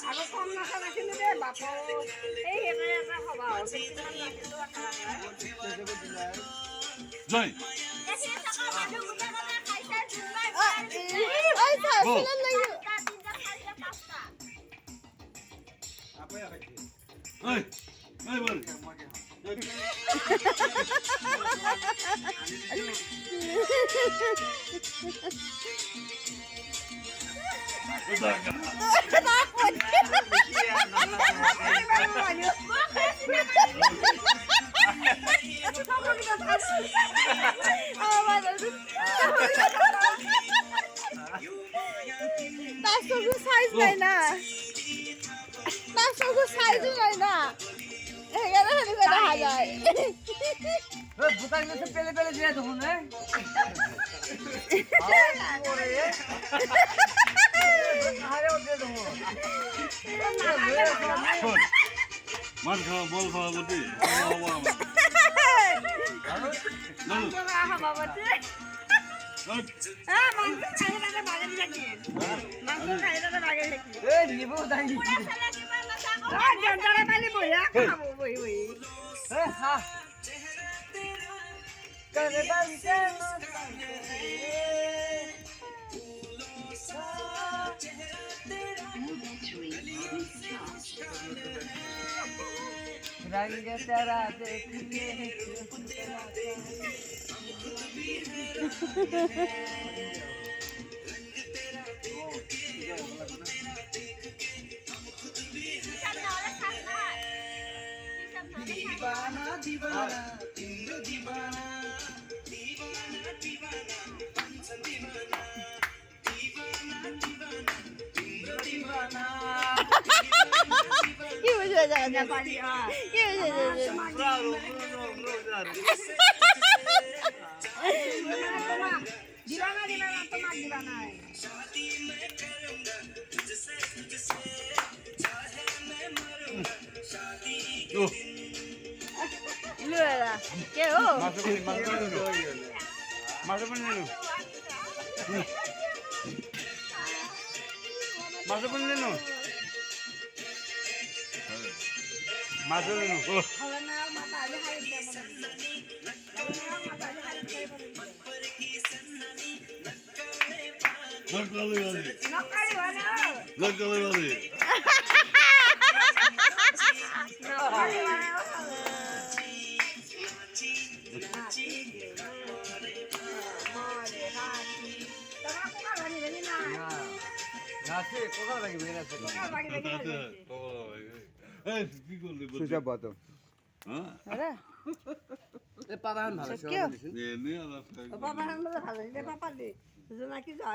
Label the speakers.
Speaker 1: আগত কম নাখা নাছিলোঁ দে বাপ এই এবাৰে এটা সভা হ'ল কিছুমান নাছিলোঁ
Speaker 2: জয় ওই ওই বল
Speaker 3: সাইজ নাই না তার সঙ্গে সাইজও নাই না এখানে খালি করে দেখা যায়
Speaker 4: ওই বুতার কাছে পেলে পেলে দিয়ে দেবো না আরে ও দিয়ে দেবো
Speaker 2: মাছ খাওয়া বল খাওয়া বলতে
Speaker 4: এই নিব দাই হ্যাঁ করে বালতে रंग तेरा देखिए दीवाना दीवाना दीवाना दीवाना दीवाना पंचम दीवाना दीवाना दीवाना दीवाना
Speaker 3: কি বুঝবে জায়গা কি বুঝবে
Speaker 1: দিবানা দিবানা তোমার দিবানা
Speaker 2: ও
Speaker 3: লুয়েরা কে ও
Speaker 2: মাছ পানি নেন মাছ পানি নেন মাছ নেন ও
Speaker 1: হলনার মাথা আলে হাই দে হলনার মাথা আলে হাই দে
Speaker 2: লঙ্কালে বাজে
Speaker 1: নকারি বানা
Speaker 2: লঙ্কালে বাজে
Speaker 1: নকারি বানা
Speaker 4: নাচে কোথা লাগি বেরা আছে
Speaker 2: এই কি করলি
Speaker 4: সুজা বাত
Speaker 2: হ্যাঁ
Speaker 3: আরে
Speaker 4: এ পাবান ভালো
Speaker 3: কেউ
Speaker 2: নে নে আলাদা
Speaker 1: পাপা ভালো ভালো পাপা দে জোনাকি যা